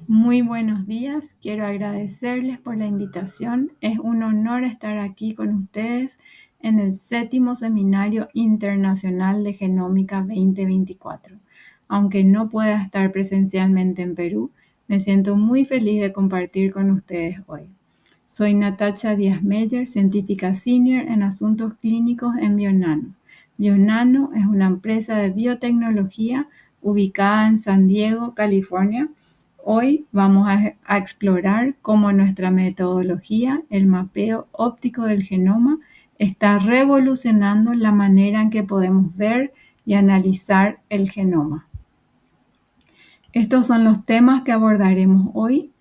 Muy buenos días, quiero agradecerles por la invitación. Es un honor estar aquí con ustedes en el 7º Seminario Internacional de Genómica 2024. Aunque no pueda estar presencialmente en Perú, me siento muy feliz de compartir con ustedes hoy. Soy Natacha Díaz Meyer, científica senior en asuntos clínicos en Bionano. Bionano es una empresa de biotecnología ubicada en San Diego, California. Hoy vamos a explorar cómo nuestra metodología, el mapeo óptico del genoma, está revolucionando la manera en que podemos ver y analizar el genoma. Estos son los temas que abordaremos hoy.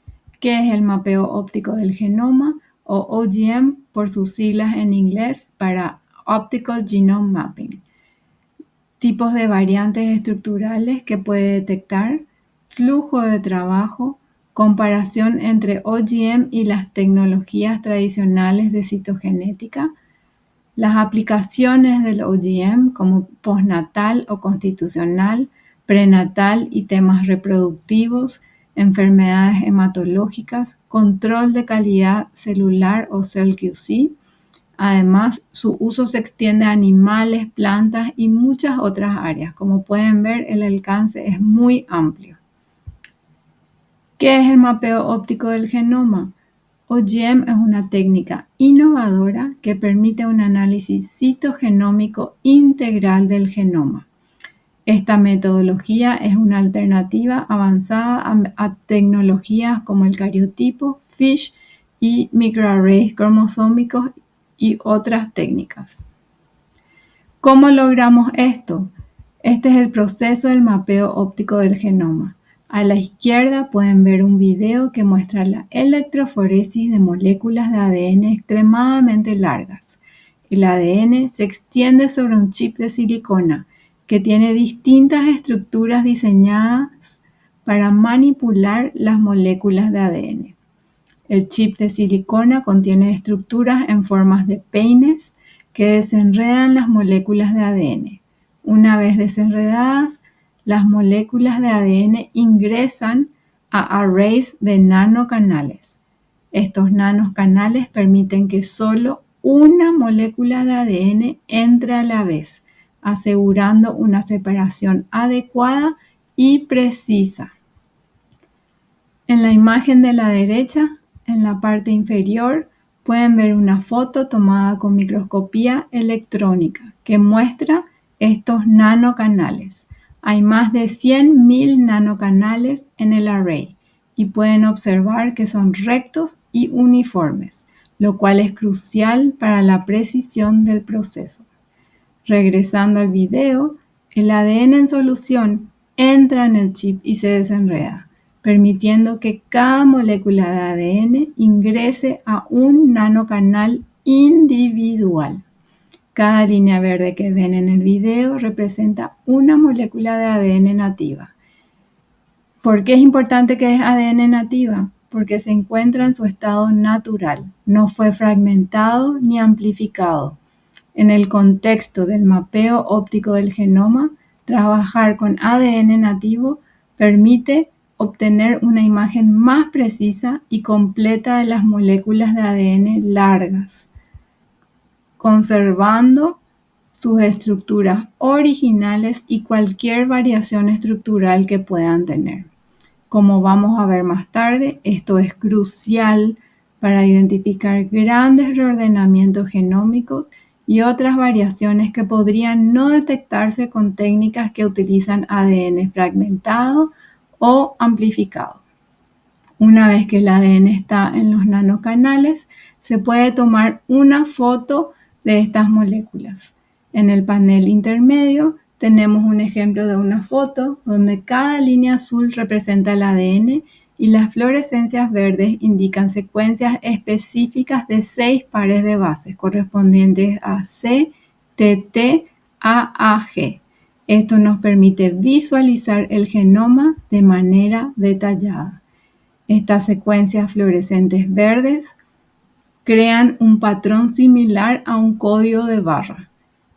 ¿Qué es el mapeo óptico del genoma o OGM por sus siglas en inglés para Optical Genome Mapping? Tipos de variantes estructurales que puede detectar, flujo de trabajo, comparación entre OGM y las tecnologías tradicionales de citogenética, las aplicaciones del OGM como postnatal o constitucional, prenatal y temas reproductivos, enfermedades hematológicas, control de calidad celular o Cell QC. Además, su uso se extiende a animales, plantas y muchas otras áreas. Como pueden ver, el alcance es muy amplio. ¿Qué es el mapeo óptico del genoma? OGM es una técnica innovadora que permite un análisis citogenómico integral del genoma. Esta metodología es una alternativa avanzada a tecnologías como el cariotipo, FISH y microarrays cromosómicos y otras técnicas. ¿Cómo logramos esto? Este es el proceso del mapeo óptico del genoma. A la izquierda pueden ver un video que muestra la electroforesis de moléculas de ADN extremadamente largas. El ADN se extiende sobre un chip de silicona que tiene distintas estructuras diseñadas para manipular las moléculas de ADN. El chip de silicona contiene estructuras en formas de peines que desenredan las moléculas de ADN. Una vez desenredadas, las moléculas de ADN ingresan a arrays de nanocanales. Estos nanocanales permiten que solo una molécula de ADN entre a la vez, asegurando una separación adecuada y precisa. En la imagen de la derecha, en la parte inferior, pueden ver una foto tomada con microscopía electrónica que muestra estos nanocanales. Hay más de 100.000 nanocanales en el array y pueden observar que son rectos y uniformes, lo cual es crucial para la precisión del proceso. Regresando al video, el ADN en solución entra en el chip y se desenreda, permitiendo que cada molécula de ADN ingrese a un nanocanal individual. Cada línea verde que ven en el video representa una molécula de ADN nativa. ¿Por qué es importante que es ADN nativa? Porque se encuentra en su estado natural, no fue fragmentado ni amplificado. En el contexto del mapeo óptico del genoma, trabajar con ADN nativo permite obtener una imagen más precisa y completa de las moléculas de ADN largas, conservando sus estructuras originales y cualquier variación estructural que puedan tener. Como vamos a ver más tarde, esto es crucial para identificar grandes reordenamientos genómicos y otras variaciones que podrían no detectarse con técnicas que utilizan ADN fragmentado o amplificado. Una vez que el ADN está en los nanocanales, se puede tomar una foto de estas moléculas. En el panel intermedio tenemos un ejemplo de una foto donde cada línea azul representa el ADN y las fluorescencias verdes indican secuencias específicas de 6 pares de bases correspondientes a C, TT, AAG. Esto nos permite visualizar el genoma de manera detallada. Estas secuencias fluorescentes verdes crean un patrón similar a un código de barra,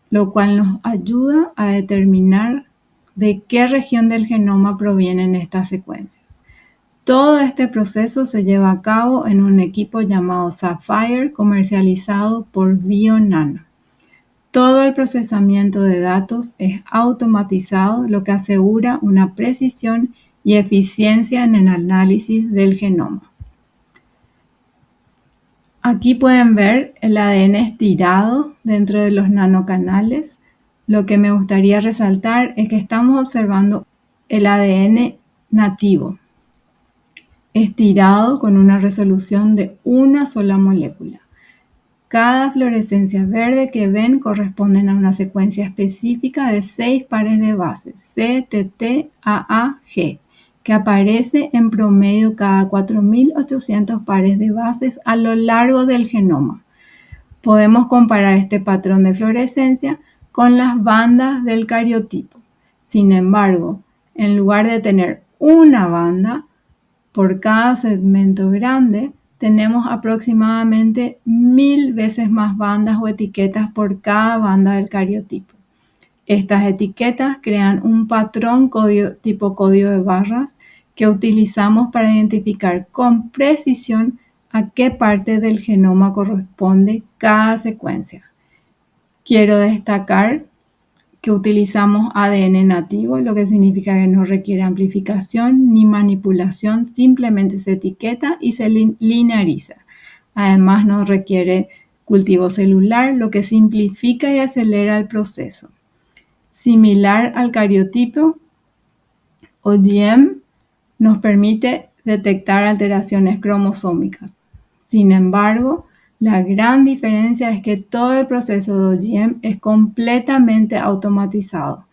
lo cual nos ayuda a determinar de qué región del genoma provienen estas secuencias. Todo este proceso se lleva a cabo en un equipo llamado Sapphire, comercializado por Bionano. Todo el procesamiento de datos es automatizado, lo que asegura una precisión y eficiencia en el análisis del genoma. Aquí pueden ver el ADN estirado dentro de los nanocanales. Lo que me gustaría resaltar es que estamos observando el ADN nativo, estirado con una resolución de una sola molécula. Cada fluorescencia verde que ven corresponden a una secuencia específica de 6 pares de bases, C, T, T, A, A, G, que aparece en promedio cada 4.800 pares de bases a lo largo del genoma. Podemos comparar este patrón de fluorescencia con las bandas del cariotipo. Sin embargo, en lugar de tener una banda, por cada segmento grande, tenemos aproximadamente 1000 veces más bandas o etiquetas por cada banda del cariotipo. Estas etiquetas crean un patrón tipo código de barras que utilizamos para identificar con precisión a qué parte del genoma corresponde cada secuencia. Quiero destacar que utilizamos ADN nativo, lo que significa que no requiere amplificación ni manipulación, simplemente se etiqueta y se lineariza. Además, no requiere cultivo celular, lo que simplifica y acelera el proceso. Similar al cariotipo, OGM nos permite detectar alteraciones cromosómicas. Sin embargo, la gran diferencia es que todo el proceso de OGM es completamente automatizado,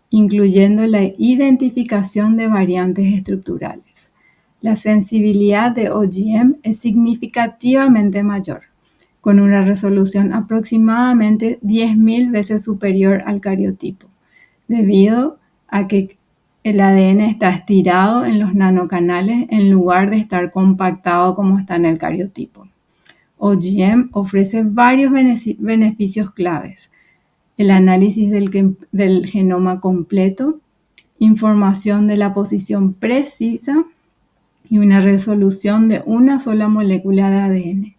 incluyendo la identificación de variantes estructurales. La sensibilidad de OGM es significativamente mayor, con una resolución aproximadamente 10.000 veces superior al cariotipo, debido a que el ADN está estirado en los nanocanales en lugar de estar compactado como está en el cariotipo. OGM ofrece varios beneficios claves: el análisis del genoma completo, información de la posición precisa y una resolución de una sola molécula de ADN.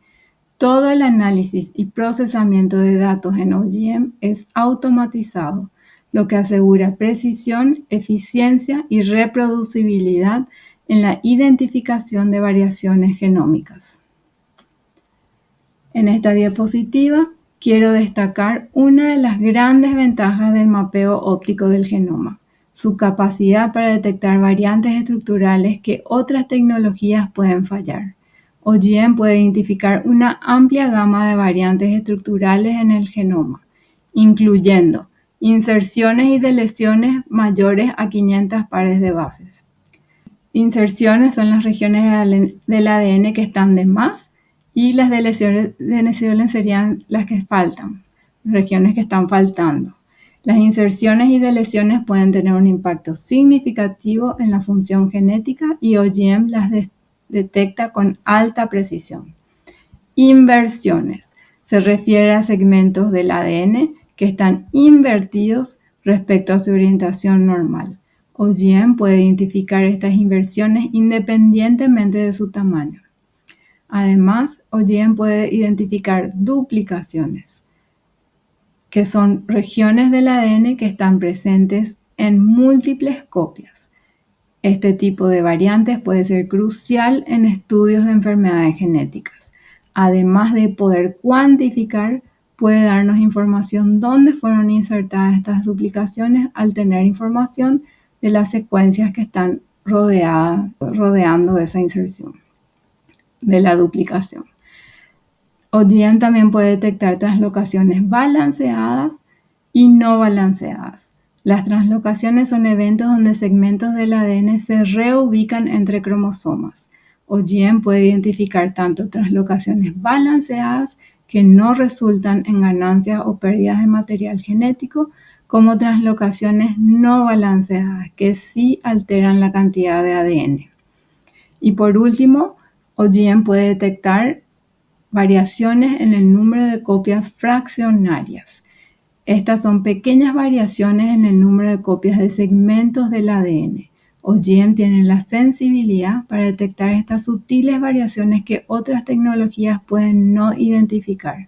Todo el análisis y procesamiento de datos en OGM es automatizado, lo que asegura precisión, eficiencia y reproducibilidad en la identificación de variaciones genómicas. En esta diapositiva quiero destacar una de las grandes ventajas del mapeo óptico del genoma: su capacidad para detectar variantes estructurales que otras tecnologías pueden fallar. OGM puede identificar una amplia gama de variantes estructurales en el genoma, incluyendo inserciones y deleciones mayores a 500 pares de bases. Inserciones son las regiones del ADN que están de más, y las deleciones serían las que faltan, regiones que están faltando. Las inserciones y deleciones pueden tener un impacto significativo en la función genética y OGM las detecta con alta precisión. Inversiones se refiere a segmentos del ADN que están invertidos respecto a su orientación normal. OGM puede identificar estas inversiones independientemente de su tamaño. Además, OGM puede identificar duplicaciones, que son regiones del ADN que están presentes en múltiples copias. Este tipo de variantes puede ser crucial en estudios de enfermedades genéticas. Además de poder cuantificar, puede darnos información dónde fueron insertadas estas duplicaciones al tener información de las secuencias que están rodeando esa inserción de la duplicación. OGM también puede detectar translocaciones balanceadas y no balanceadas. Las translocaciones son eventos donde segmentos del ADN se reubican entre cromosomas. OGM puede identificar tanto translocaciones balanceadas, que no resultan en ganancias o pérdidas de material genético, como translocaciones no balanceadas, que sí alteran la cantidad de ADN. Y por último, OGM puede detectar variaciones en el número de copias fraccionarias. Estas son pequeñas variaciones en el número de copias de segmentos del ADN. OGM tiene la sensibilidad para detectar estas sutiles variaciones que otras tecnologías pueden no identificar.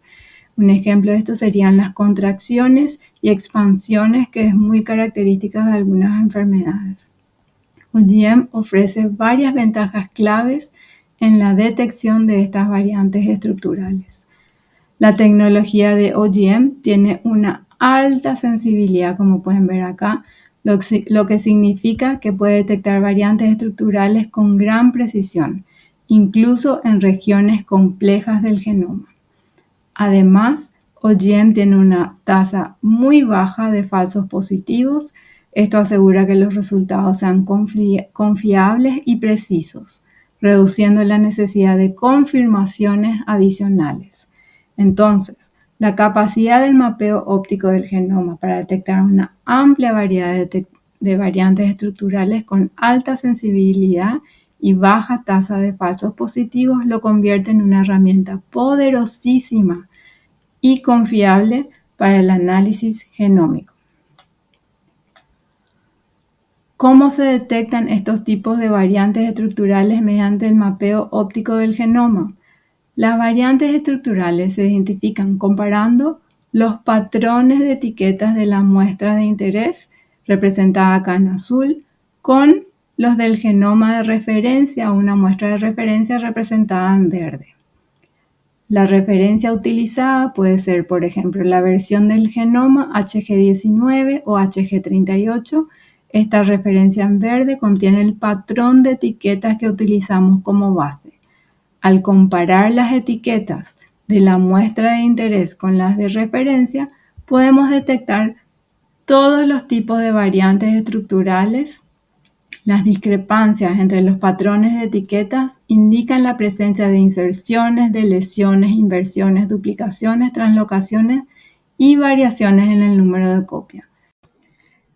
Un ejemplo de esto serían las contracciones y expansiones, que es muy característica de algunas enfermedades. OGM ofrece varias ventajas claves en la detección de estas variantes estructurales. La tecnología de OGM tiene una alta sensibilidad, como pueden ver acá, lo que significa que puede detectar variantes estructurales con gran precisión, incluso en regiones complejas del genoma. Además, OGM tiene una tasa muy baja de falsos positivos. Esto asegura que los resultados sean confiables y precisos, reduciendo la necesidad de confirmaciones adicionales. Entonces, la capacidad del mapeo óptico del genoma para detectar una amplia variedad de variantes estructurales con alta sensibilidad y baja tasa de falsos positivos lo convierte en una herramienta poderosísima y confiable para el análisis genómico. ¿Cómo se detectan estos tipos de variantes estructurales mediante el mapeo óptico del genoma? Las variantes estructurales se identifican comparando los patrones de etiquetas de la muestra de interés, representada acá en azul, con los del genoma de referencia, una muestra de referencia representada en verde. La referencia utilizada puede ser, por ejemplo, la versión del genoma HG19 o HG38. Esta referencia en verde contiene el patrón de etiquetas que utilizamos como base. Al comparar las etiquetas de la muestra de interés con las de referencia, podemos detectar todos los tipos de variantes estructurales. Las discrepancias entre los patrones de etiquetas indican la presencia de inserciones, deleciones, inversiones, duplicaciones, translocaciones y variaciones en el número de copia.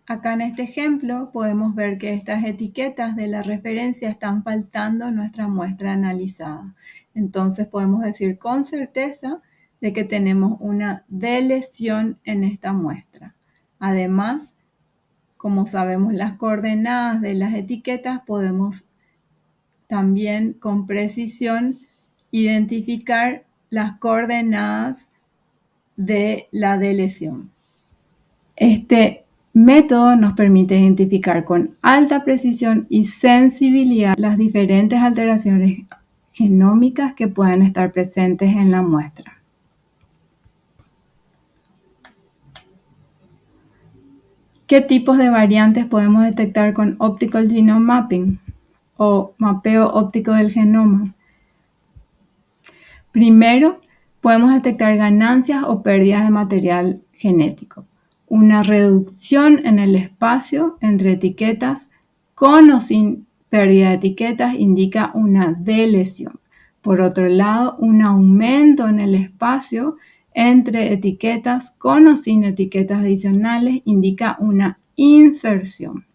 Acá en este ejemplo podemos ver que estas etiquetas de la referencia están faltando en nuestra muestra analizada. Entonces podemos decir con certeza de que tenemos una delesión en esta muestra. Además, como sabemos las coordenadas de las etiquetas, podemos también con precisión identificar las coordenadas de la delesión. Este método nos permite identificar con alta precisión y sensibilidad las diferentes alteraciones genómicas que pueden estar presentes en la muestra. ¿Qué tipos de variantes podemos detectar con Optical Genome Mapping o mapeo óptico del genoma? Primero, podemos detectar ganancias o pérdidas de material genético. Una reducción en el espacio entre etiquetas con o sin pérdida de etiquetas indica una delesión. Por otro lado, un aumento en el espacio entre etiquetas con o sin etiquetas adicionales indica una inserción.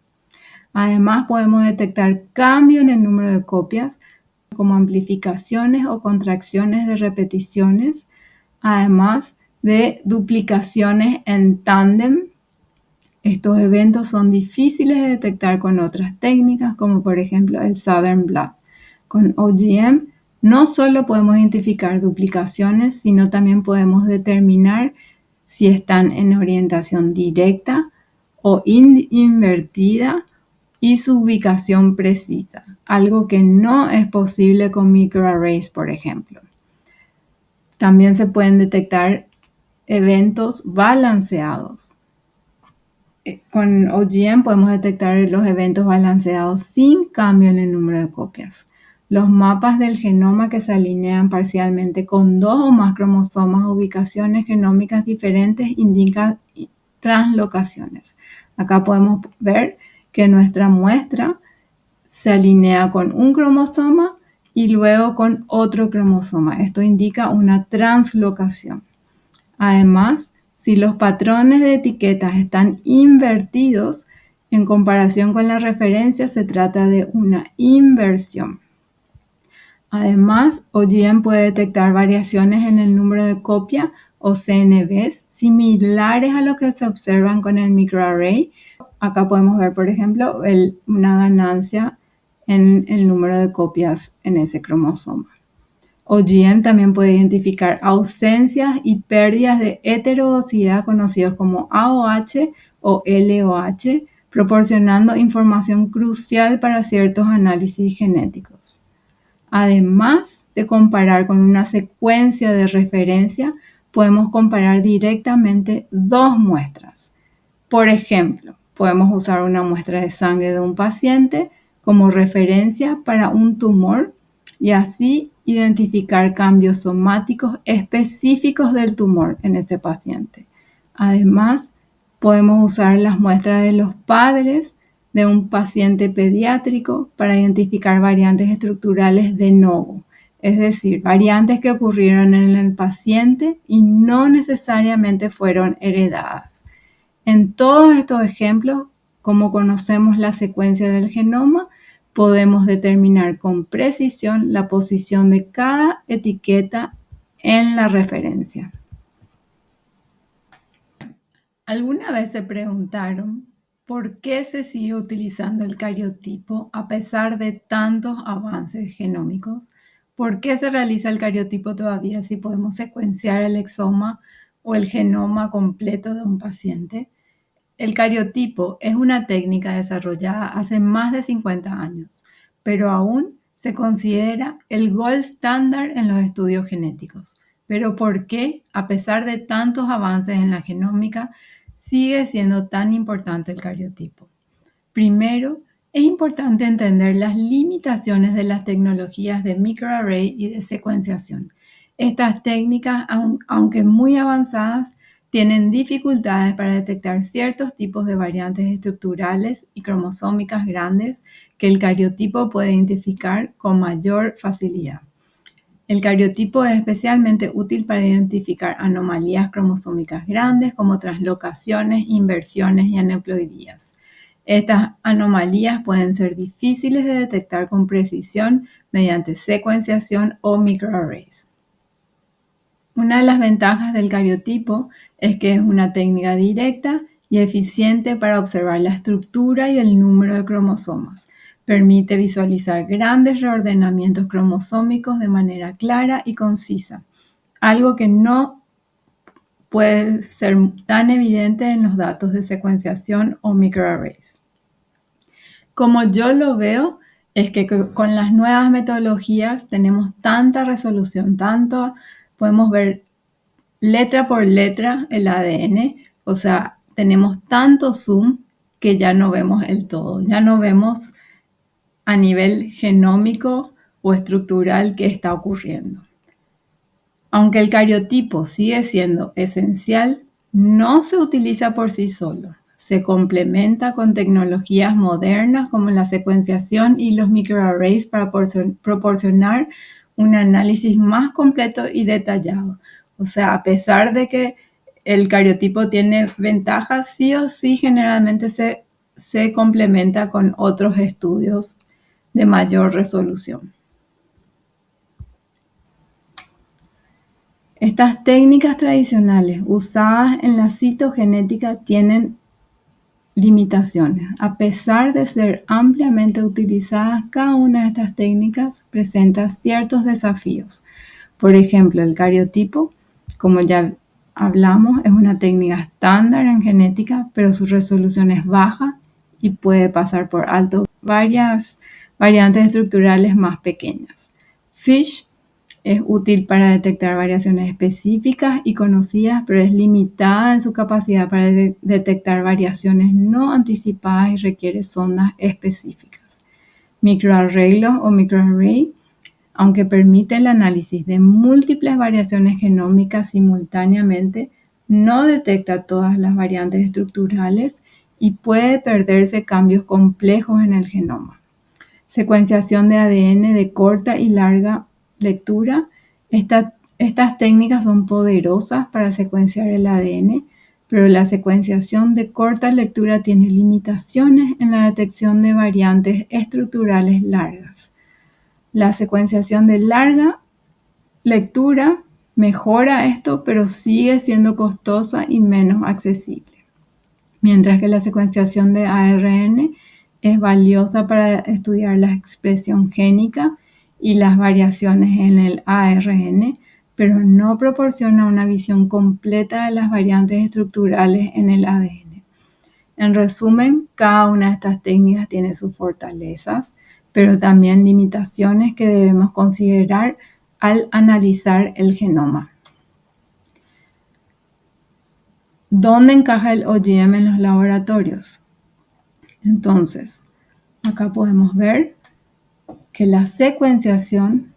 Además, podemos detectar cambio en el número de copias como amplificaciones o contracciones de repeticiones, además de duplicaciones en tándem. Estos eventos son difíciles de detectar con otras técnicas, como por ejemplo el Southern Blot. Con OGM no solo podemos identificar duplicaciones, sino también podemos determinar si están en orientación directa o invertida y su ubicación precisa, algo que no es posible con microarrays, por ejemplo. También se pueden detectar eventos balanceados. Con OGM podemos detectar los eventos balanceados sin cambio en el número de copias. Los mapas del genoma que se alinean parcialmente con dos o más cromosomas o ubicaciones genómicas diferentes indican translocaciones. Acá podemos ver que nuestra muestra se alinea con un cromosoma y luego con otro cromosoma. Esto indica una translocación. Además, si los patrones de etiquetas están invertidos en comparación con la referencia, se trata de una inversión. Además, OGM puede detectar variaciones en el número de copia o CNVs similares a lo que se observan con el microarray. acá podemos ver, por ejemplo, una ganancia en el número de copias en ese cromosoma. OGM también puede identificar ausencias y pérdidas de heterodosidad conocidos como AOH o LOH, proporcionando información crucial para ciertos análisis genéticos. Además de comparar con una secuencia de referencia, podemos comparar directamente dos muestras. Por ejemplo, podemos usar una muestra de sangre de un paciente como referencia para un tumor y así identificar cambios somáticos específicos del tumor en ese paciente. Además, podemos usar las muestras de los padres de un paciente pediátrico para identificar variantes estructurales de novo, es decir, variantes que ocurrieron en el paciente y no necesariamente fueron heredadas. En todos estos ejemplos, como conocemos la secuencia del genoma, podemos determinar con precisión la posición de cada etiqueta en la referencia. ¿Alguna vez se preguntaron por qué se sigue utilizando el cariotipo a pesar de tantos avances genómicos? ¿Por qué se realiza el cariotipo todavía si podemos secuenciar el exoma o el genoma completo de un paciente? El cariotipo es una técnica desarrollada hace más de 50 años, pero aún se considera el gold standard en los estudios genéticos. ¿Pero por qué, a pesar de tantos avances en la genómica, sigue siendo tan importante el cariotipo? Primero, es importante entender las limitaciones de las tecnologías de microarray y de secuenciación. Estas técnicas, aunque muy avanzadas, tienen dificultades para detectar ciertos tipos de variantes estructurales y cromosómicas grandes que el cariotipo puede identificar con mayor facilidad. El cariotipo es especialmente útil para identificar anomalías cromosómicas grandes como translocaciones, inversiones y aneuploidías. Estas anomalías pueden ser difíciles de detectar con precisión mediante secuenciación o microarrays. Una de las ventajas del cariotipo es que es una técnica directa y eficiente para observar la estructura y el número de cromosomas. Permite visualizar grandes reordenamientos cromosómicos de manera clara y concisa, algo que no puede ser tan evidente en los datos de secuenciación o microarrays. Como yo lo veo, es que con las nuevas metodologías tenemos tanta resolución, podemos ver letra por letra el ADN, o sea, tenemos tanto zoom que ya no vemos el todo, ya no vemos a nivel genómico o estructural qué está ocurriendo. Aunque el cariotipo sigue siendo esencial, no se utiliza por sí solo. Se complementa con tecnologías modernas como la secuenciación y los microarrays para proporcionar un análisis más completo y detallado. O sea, a pesar de que el cariotipo tiene ventajas, sí o sí generalmente se complementa con otros estudios de mayor resolución. Estas técnicas tradicionales usadas en la citogenética tienen limitaciones. A pesar de ser ampliamente utilizadas, cada una de estas técnicas presenta ciertos desafíos. Por ejemplo, el cariotipo, como ya hablamos, es una técnica estándar en genética, pero su resolución es baja y puede pasar por alto varias variantes estructurales más pequeñas. FISH es útil para detectar variaciones específicas y conocidas, pero es limitada en su capacidad para detectar variaciones no anticipadas y requiere sondas específicas. Microarreglos o microarray, aunque permite el análisis de múltiples variaciones genómicas simultáneamente, no detecta todas las variantes estructurales y puede perderse cambios complejos en el genoma. Secuenciación de ADN de corta y larga lectura. Estas técnicas son poderosas para secuenciar el ADN, pero la secuenciación de corta lectura tiene limitaciones en la detección de variantes estructurales largas. La secuenciación de larga lectura mejora esto, pero sigue siendo costosa y menos accesible. mientras que la secuenciación de ARN es valiosa para estudiar la expresión génica y las variaciones en el ARN, pero no proporciona una visión completa de las variantes estructurales en el ADN. En resumen, cada una de estas técnicas tiene sus fortalezas, pero también limitaciones que debemos considerar al analizar el genoma. ¿Dónde encaja el OGM en los laboratorios? Entonces, acá podemos ver que la secuenciación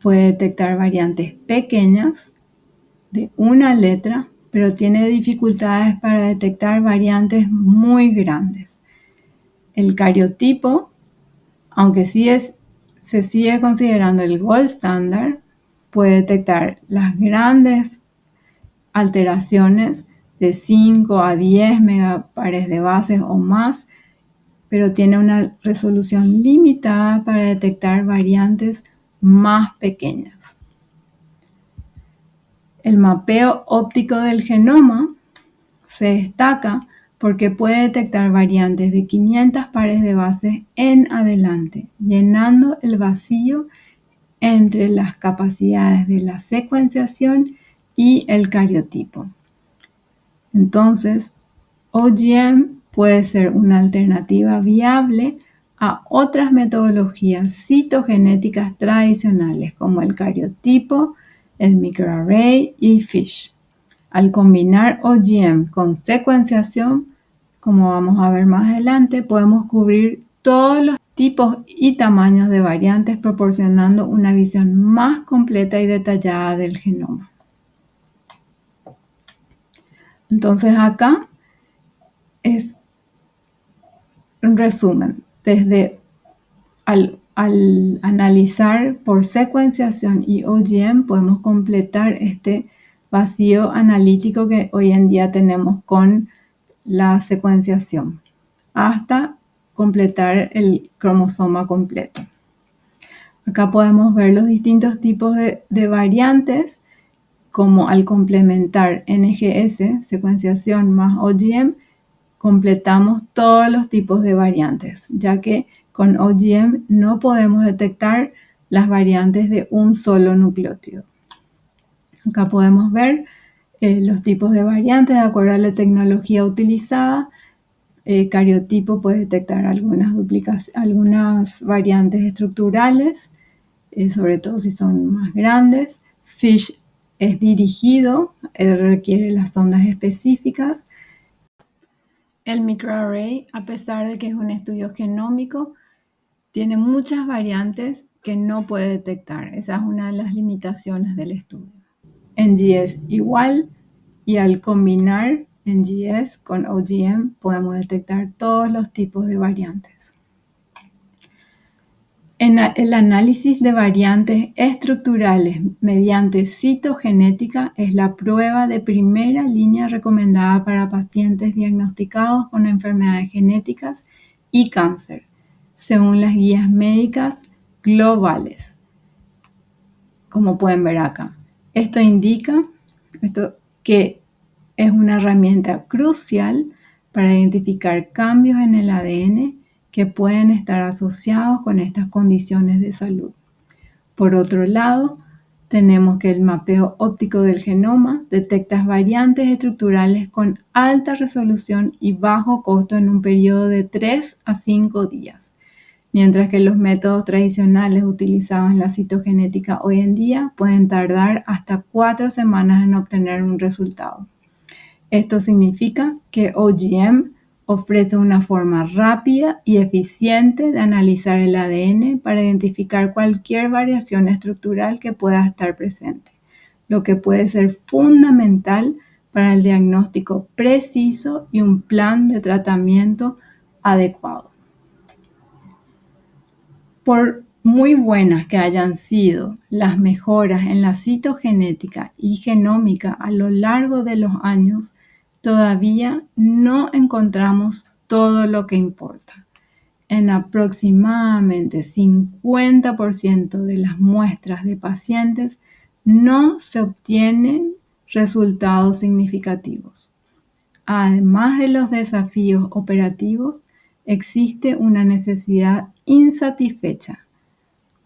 puede detectar variantes pequeñas de una letra, pero tiene dificultades para detectar variantes muy grandes. El cariotipo, aunque se sigue considerando el gold standard, puede detectar las grandes alteraciones de 5 a 10 megapares de bases o más, pero tiene una resolución limitada para detectar variantes más pequeñas. El mapeo óptico del genoma se destaca porque puede detectar variantes de 500 pares de bases en adelante, llenando el vacío entre las capacidades de la secuenciación y el cariotipo. Entonces, OGM puede ser una alternativa viable a otras metodologías citogenéticas tradicionales como el cariotipo, el microarray y FISH. Al combinar OGM con secuenciación, como vamos a ver más adelante, podemos cubrir todos los tipos y tamaños de variantes, proporcionando una visión más completa y detallada del genoma. Entonces acá es un resumen. Al analizar por secuenciación y OGM podemos completar este vacío analítico que hoy en día tenemos con la secuenciación hasta completar el cromosoma completo. Acá podemos ver los distintos tipos de variantes, como al complementar NGS, secuenciación más OGM, completamos todos los tipos de variantes, ya que con OGM no podemos detectar las variantes de un solo nucleótido. Acá podemos ver los tipos de variantes de acuerdo a la tecnología utilizada. Cariotipo puede detectar algunas variantes estructurales, sobre todo si son más grandes. FISH es dirigido, requiere las ondas específicas. El microarray, a pesar de que es un estudio genómico, tiene muchas variantes que no puede detectar. Esa es una de las limitaciones del estudio. NGS igual, y al combinar NGS con OGM podemos detectar todos los tipos de variantes. En el análisis de variantes estructurales mediante citogenética es la prueba de primera línea recomendada para pacientes diagnosticados con enfermedades genéticas y cáncer, según las guías médicas globales, como pueden ver acá. Esto indica que es una herramienta crucial para identificar cambios en el ADN que pueden estar asociados con estas condiciones de salud. Por otro lado, tenemos que el mapeo óptico del genoma detecta variantes estructurales con alta resolución y bajo costo en un periodo de 3 a 5 días, mientras que los métodos tradicionales utilizados en la citogenética hoy en día pueden tardar hasta 4 semanas en obtener un resultado. Esto significa que OGM ofrece una forma rápida y eficiente de analizar el ADN para identificar cualquier variación estructural que pueda estar presente, lo que puede ser fundamental para el diagnóstico preciso y un plan de tratamiento adecuado. Por muy buenas que hayan sido las mejoras en la citogenética y genómica a lo largo de los años, todavía no encontramos todo lo que importa. En aproximadamente 50% de las muestras de pacientes no se obtienen resultados significativos. Además de los desafíos operativos, existe una necesidad insatisfecha.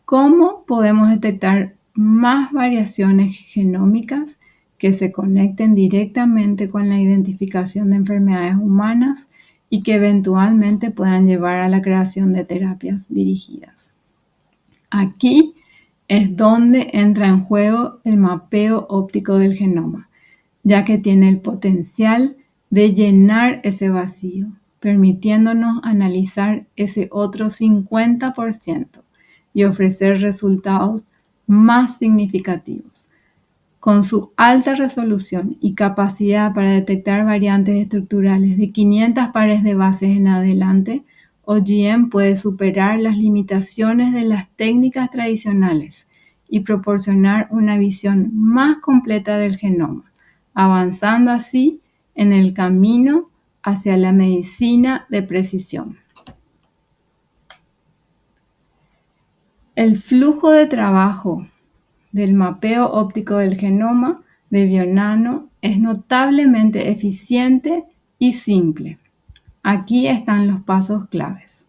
¿Cómo podemos detectar más variaciones genómicas que se conecten directamente con la identificación de enfermedades humanas y que eventualmente puedan llevar a la creación de terapias dirigidas? Aquí es donde entra en juego el mapeo óptico del genoma, ya que tiene el potencial de llenar ese vacío, permitiéndonos analizar ese otro 50% y ofrecer resultados más significativos. Con su alta resolución y capacidad para detectar variantes estructurales de 500 pares de bases en adelante, OGM puede superar las limitaciones de las técnicas tradicionales y proporcionar una visión más completa del genoma, avanzando así en el camino hacia la medicina de precisión. El flujo de trabajo del mapeo óptico del genoma de Bionano es notablemente eficiente y simple. Aquí están los pasos claves.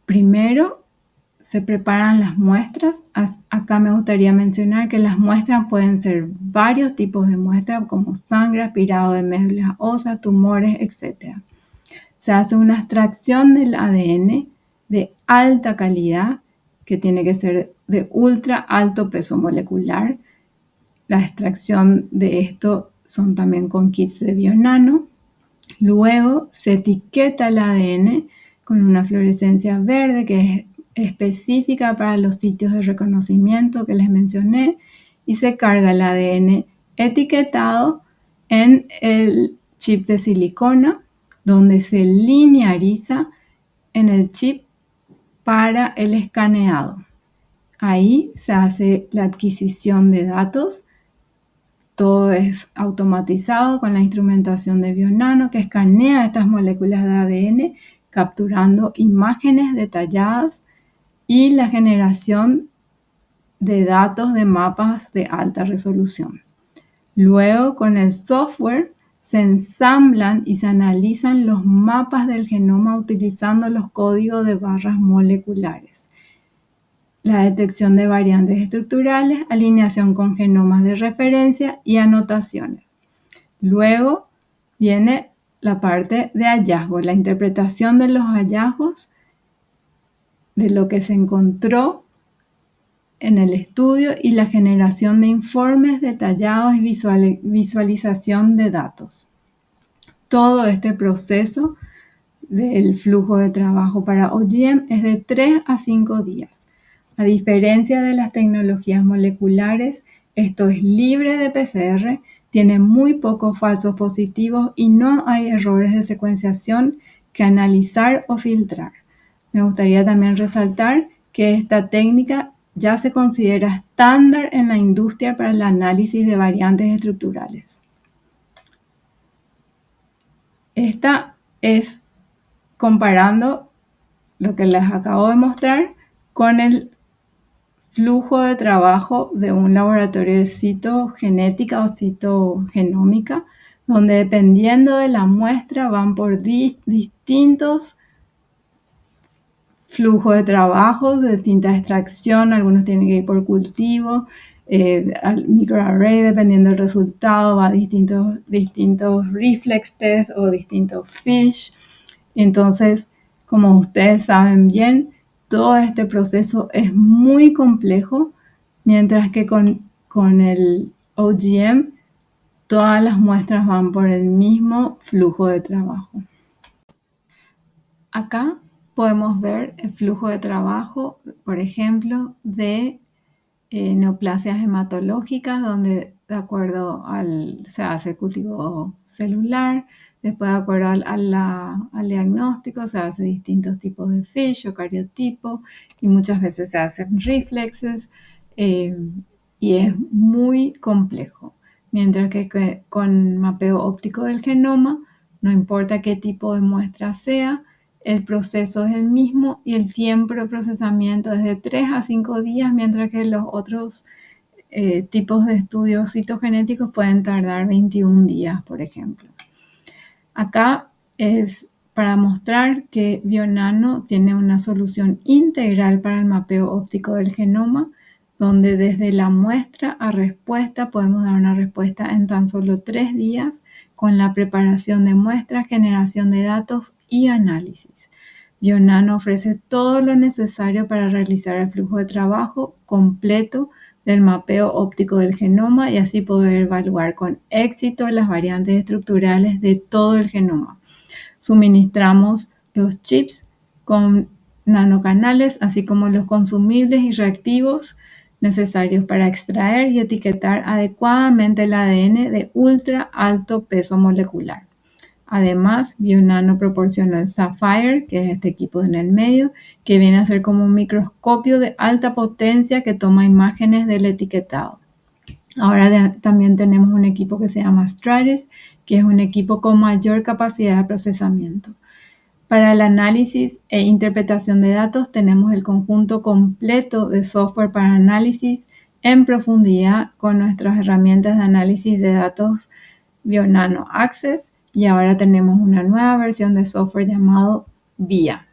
Primero, se preparan las muestras. Acá me gustaría mencionar que las muestras pueden ser varios tipos de muestras, como sangre, aspirado de médulas óseas, tumores, etc. Se hace una extracción del ADN de alta calidad, que tiene que ser de ultra alto peso molecular. La extracción de esto son también con kits de Bionano. Luego se etiqueta el ADN con una fluorescencia verde que es específica para los sitios de reconocimiento que les mencioné, y se carga el ADN etiquetado en el chip de silicona, donde se lineariza en el chip para el escaneado. Ahí se hace la adquisición de datos. Todo es automatizado con la instrumentación de Bionano, que escanea estas moléculas de ADN, capturando imágenes detalladas y la generación de datos de mapas de alta resolución. Luego, con el software, se ensamblan y se analizan los mapas del genoma utilizando los códigos de barras moleculares. La detección de variantes estructurales, alineación con genomas de referencia y anotaciones. Luego viene la parte de hallazgo, la interpretación de los hallazgos, de lo que se encontró en el estudio, y la generación de informes detallados y visualización de datos. Todo este proceso del flujo de trabajo para OGM es de 3 a 5 días. A diferencia de las tecnologías moleculares, esto es libre de PCR, tiene muy pocos falsos positivos y no hay errores de secuenciación que analizar o filtrar. Me gustaría también resaltar que esta técnica ya se considera estándar en la industria para el análisis de variantes estructurales. Esta es comparando lo que les acabo de mostrar con el flujo de trabajo de un laboratorio de citogenética o citogenómica, donde dependiendo de la muestra van por distintos flujos de trabajo, de distinta extracción. Algunos tienen que ir por cultivo, al microarray, dependiendo del resultado, va a distintos reflex tests o distintos FISH. Entonces, como ustedes saben bien, todo este proceso es muy complejo, mientras que con el OGM todas las muestras van por el mismo flujo de trabajo. Acá podemos ver el flujo de trabajo, por ejemplo, de neoplasias hematológicas, donde de acuerdo se hace el cultivo celular. Después, de acuerdo al diagnóstico, se hace distintos tipos de FISH o cariotipo, y muchas veces se hacen reflexes, y es muy complejo. Mientras que con mapeo óptico del genoma, no importa qué tipo de muestra sea, el proceso es el mismo y el tiempo de procesamiento es de 3 a 5 días, mientras que los otros tipos de estudios citogenéticos pueden tardar 21 días, por ejemplo. Acá es para mostrar que Bionano tiene una solución integral para el mapeo óptico del genoma, donde desde la muestra a respuesta podemos dar una respuesta en tan solo 3 días con la preparación de muestras, generación de datos y análisis. Bionano ofrece todo lo necesario para realizar el flujo de trabajo completo del mapeo óptico del genoma y así poder evaluar con éxito las variantes estructurales de todo el genoma. Suministramos los chips con nanocanales, así como los consumibles y reactivos necesarios para extraer y etiquetar adecuadamente el ADN de ultra alto peso molecular. Además, Bionano proporciona el Sapphire, que es este equipo en el medio, que viene a ser como un microscopio de alta potencia que toma imágenes del etiquetado. Ahora también tenemos un equipo que se llama Stratus, que es un equipo con mayor capacidad de procesamiento. Para el análisis e interpretación de datos tenemos el conjunto completo de software para análisis en profundidad con nuestras herramientas de análisis de datos Bionano Access, y ahora tenemos una nueva versión de software llamado VIA.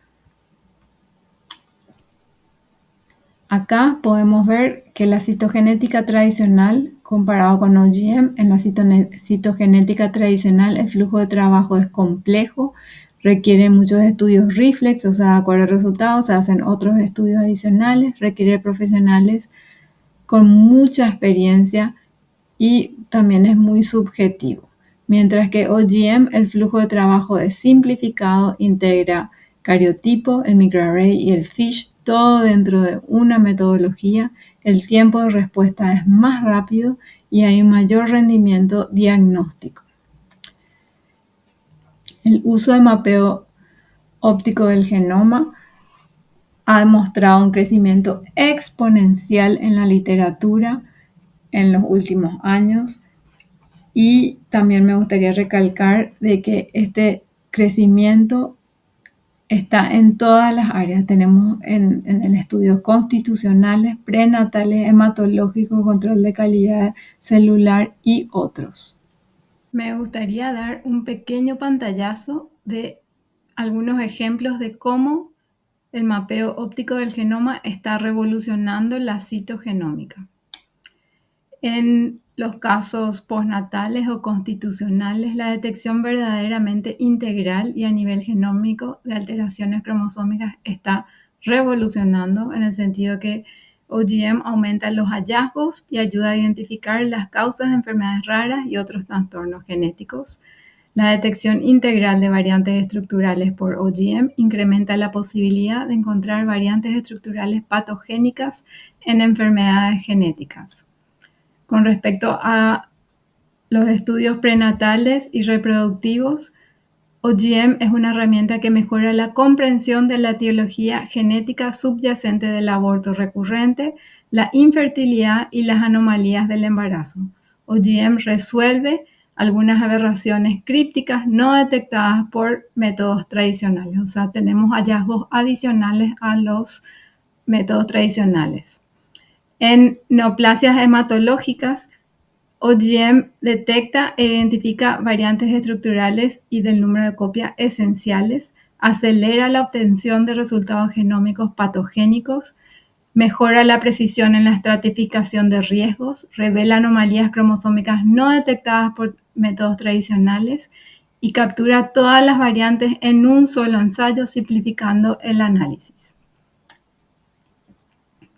Acá podemos ver que la citogenética tradicional comparado con OGM, en la citogenética tradicional el flujo de trabajo es complejo, requiere muchos estudios reflex, o sea, de acuerdo al resultado se hacen otros estudios adicionales, requiere profesionales con mucha experiencia y también es muy subjetivo. Mientras que OGM, el flujo de trabajo es simplificado, integra cariotipo, el microarray y el FISH, todo dentro de una metodología. El tiempo de respuesta es más rápido y hay un mayor rendimiento diagnóstico. El uso de mapeo óptico del genoma ha demostrado un crecimiento exponencial en la literatura en los últimos años. Y también me gustaría recalcar de que este crecimiento está en todas las áreas. Tenemos en el estudios constitucionales, prenatales, hematológicos, control de calidad celular y otros. Me gustaría dar un pequeño pantallazo de algunos ejemplos de cómo el mapeo óptico del genoma está revolucionando la citogenómica. En los casos postnatales o constitucionales, la detección verdaderamente integral y a nivel genómico de alteraciones cromosómicas está revolucionando en el sentido que OGM aumenta los hallazgos y ayuda a identificar las causas de enfermedades raras y otros trastornos genéticos. La detección integral de variantes estructurales por OGM incrementa la posibilidad de encontrar variantes estructurales patogénicas en enfermedades genéticas. Con respecto a los estudios prenatales y reproductivos, OGM es una herramienta que mejora la comprensión de la etiología genética subyacente del aborto recurrente, la infertilidad y las anomalías del embarazo. OGM resuelve algunas aberraciones crípticas no detectadas por métodos tradicionales, o sea, tenemos hallazgos adicionales a los métodos tradicionales. En neoplasias hematológicas, OGM detecta e identifica variantes estructurales y del número de copia esenciales, acelera la obtención de resultados genómicos patogénicos, mejora la precisión en la estratificación de riesgos, revela anomalías cromosómicas no detectadas por métodos tradicionales y captura todas las variantes en un solo ensayo, simplificando el análisis.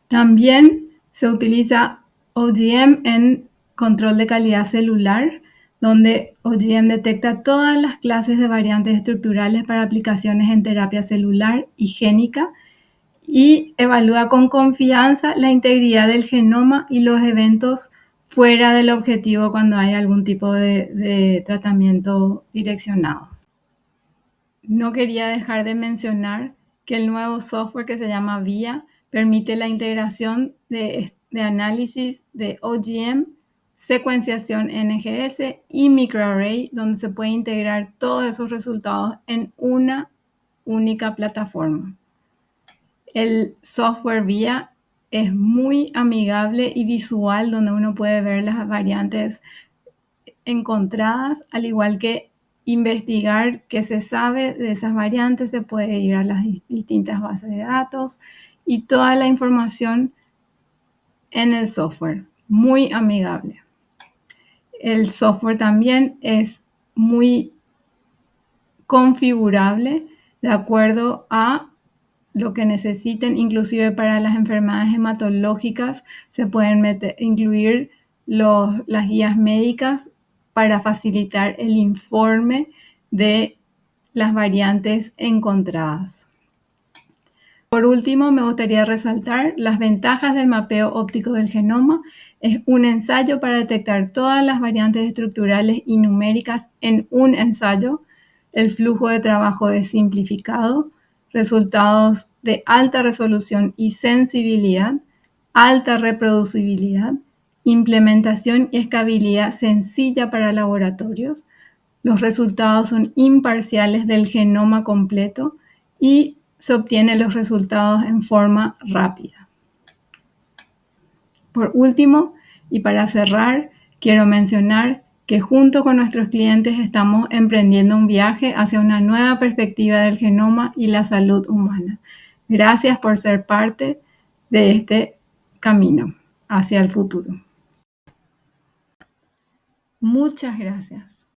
También se utiliza OGM en control de calidad celular, donde OGM detecta todas las clases de variantes estructurales para aplicaciones en terapia celular y génica y evalúa con confianza la integridad del genoma y los eventos fuera del objetivo cuando hay algún tipo de tratamiento direccionado. No quería dejar de mencionar que el nuevo software que se llama VIA permite la integración de análisis de OGM, secuenciación NGS y microarray, donde se puede integrar todos esos resultados en una única plataforma. El software VIA es muy amigable y visual, donde uno puede ver las variantes encontradas, al igual que investigar qué se sabe de esas variantes. Se puede ir a las distintas bases de datos y toda la información en el software. Muy amigable. El software también es muy configurable de acuerdo a lo que necesiten. Inclusive para las enfermedades hematológicas se pueden incluir las guías médicas para facilitar el informe de las variantes encontradas. Por último, me gustaría resaltar las ventajas del mapeo óptico del genoma. Es un ensayo para detectar todas las variantes estructurales y numéricas en un ensayo, el flujo de trabajo es simplificado, resultados de alta resolución y sensibilidad, alta reproducibilidad, implementación y escalabilidad sencilla para laboratorios. Los resultados son imparciales del genoma completo y se obtienen los resultados en forma rápida. Por último, y para cerrar, quiero mencionar que junto con nuestros clientes estamos emprendiendo un viaje hacia una nueva perspectiva del genoma y la salud humana. Gracias por ser parte de este camino hacia el futuro. Muchas gracias.